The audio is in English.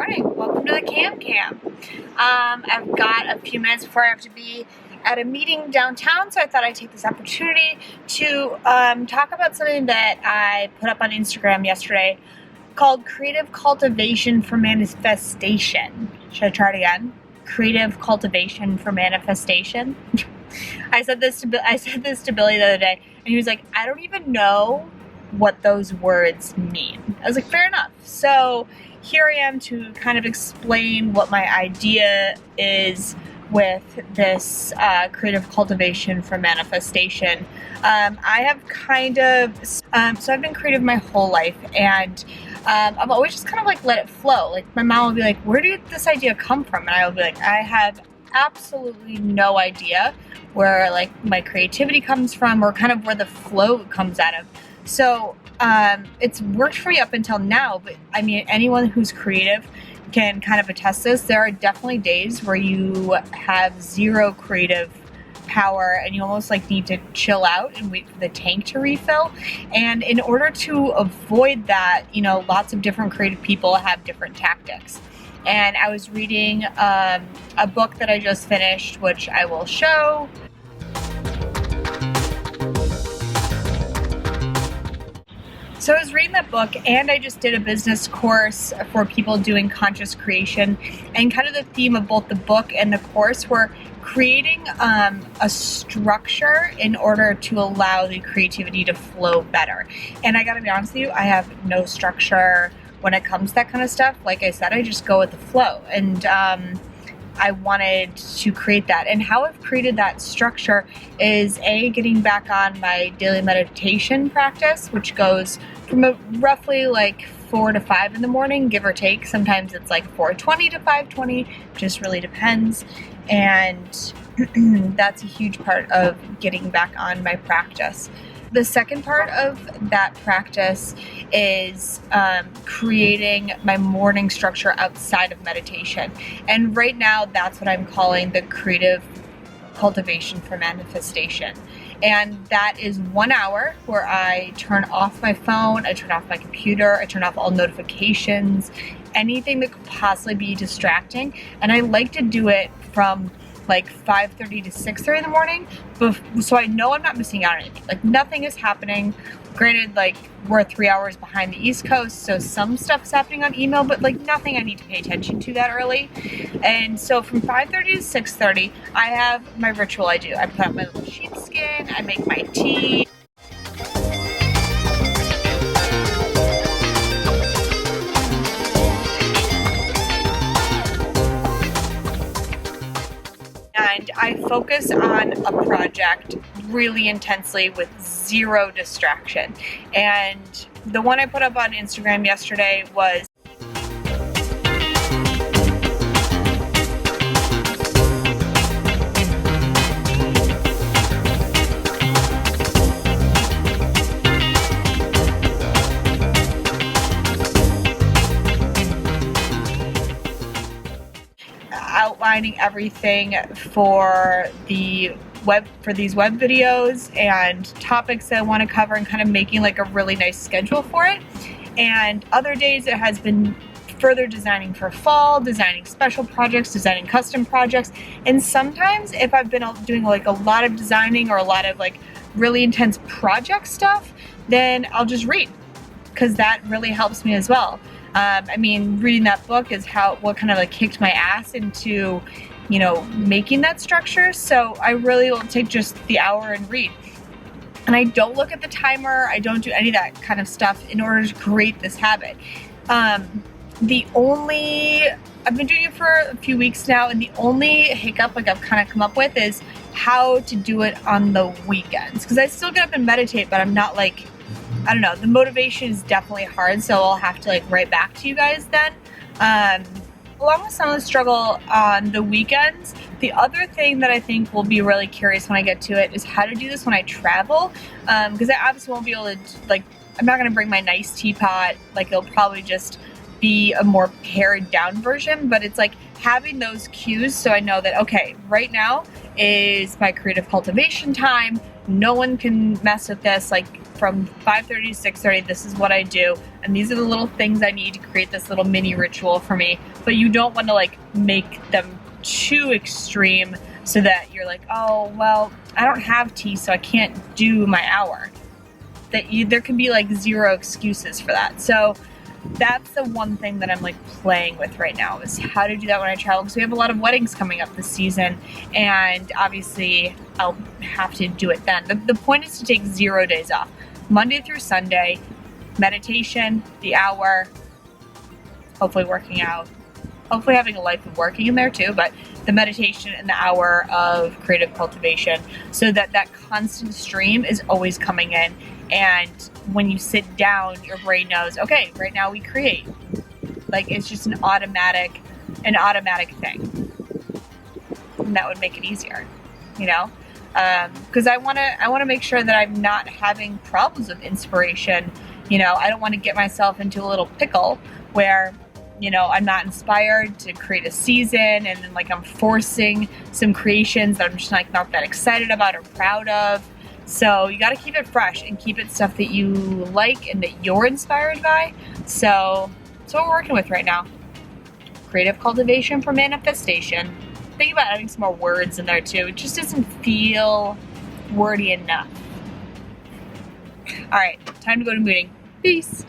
morning. Welcome to the Cam. I've got a few minutes before I have to be at a meeting downtown, so I thought I'd take this opportunity to talk about something that I put up on Instagram yesterday called Creative Cultivation for Manifestation. Should I try it again? Creative Cultivation for Manifestation. I said this to Billy the other day, and he was like, I don't even know what those words mean. I was like, fair enough. So here I am to kind of explain what my idea is with this creative cultivation for manifestation. I have kind of, so I've been creative my whole life, and I've always just kind of like let it flow. Like my mom will be like, where did this idea come from? And I will be like, I have absolutely no idea where like my creativity comes from or kind of where the flow comes out of. So it's worked for me up until now, but I mean, anyone who's creative can kind of attest this. There are definitely days where you have zero creative power and you almost like need to chill out and wait for the tank to refill. And in order to avoid that, you know, lots of different creative people have different tactics. And I was reading a book that I just finished, which I will show. So I was reading that book, and I just did a business course for people doing conscious creation, and kind of the theme of both the book and the course were creating a structure in order to allow the creativity to flow better. And I gotta be honest with you, I have no structure when it comes to that kind of stuff. Like I said, I just go with the flow, and I wanted to create that. And how I've created that structure is getting back on my daily meditation practice, which goes from roughly like 4 to 5 in the morning, give or take. Sometimes it's like 4:20 to 5:20, just really depends. And that's a huge part of getting back on my practice. The second part of that practice is creating my morning structure outside of meditation. And right now, that's what I'm calling the creative cultivation for manifestation. And that is 1 hour where I turn off my phone, I turn off my computer, I turn off all notifications, anything that could possibly be distracting. And I like to do it from like 5:30 to 6:30 in the morning, so I know I'm not missing out on anything. Like nothing is happening. Granted, like we're 3 hours behind the East Coast, so some stuff is happening on email, but like nothing I need to pay attention to that early. And so from 5:30 to 6:30, I have my ritual I do. I put out my little sheepskin, I make my tea. And I focus on a project really intensely with zero distraction. And the one I put up on Instagram yesterday was outlining everything for these web videos and topics that I want to cover, and kind of making like a really nice schedule for it. And other days it has been further designing for fall, designing special projects, designing custom projects. And sometimes if I've been doing like a lot of designing or a lot of like really intense project stuff, then I'll just read, because that really helps me as well. I mean, reading that book is what kind of like kicked my ass into, you know, making that structure. So I really will take just the hour and read. And I don't look at the timer. I don't do any of that kind of stuff in order to create this habit. I've been doing it for a few weeks now, and the only hiccup like I've kind of come up with is how to do it on the weekends. Because I still get up and meditate, but I'm not like, I don't know, the motivation is definitely hard, so I'll have to like write back to you guys then. Along with some of the struggle on the weekends, the other thing that I think will be really curious when I get to it is how to do this when I travel. Because I obviously won't be able to, like, I'm not going to bring my nice teapot. Like, it'll probably just be a more pared down version, but it's like having those cues so I know that, okay, right now is my creative cultivation time. No one can mess with this. Like, from 5:30 to 6:30, this is what I do, and these are the little things I need to create this little mini ritual for me. But you don't want to like make them too extreme so that you're like, oh, well, I don't have tea, so I can't do my hour. There can be like zero excuses for that. So that's the one thing that I'm like playing with right now, is how to do that when I travel, because we have a lot of weddings coming up this season, and obviously I'll have to do it then. The point is to take 0 days off, Monday through Sunday, meditation, the hour, hopefully working out, hopefully having a life of working in there too, but the meditation and the hour of creative cultivation, so that that constant stream is always coming in. And when you sit down, your brain knows, okay, right now we create. Like, it's just an automatic thing. And that would make it easier, you know? Because I want to make sure that I'm not having problems with inspiration. You know, I don't want to get myself into a little pickle where, you know, I'm not inspired to create a season, and then like I'm forcing some creations that I'm just like not that excited about or proud of. So you got to keep it fresh and keep it stuff that you like and that you're inspired by. So that's what we're working with right now. Creative cultivation for manifestation. Think about adding some more words in there too. It just doesn't feel wordy enough. All right, time to go to meeting. Peace.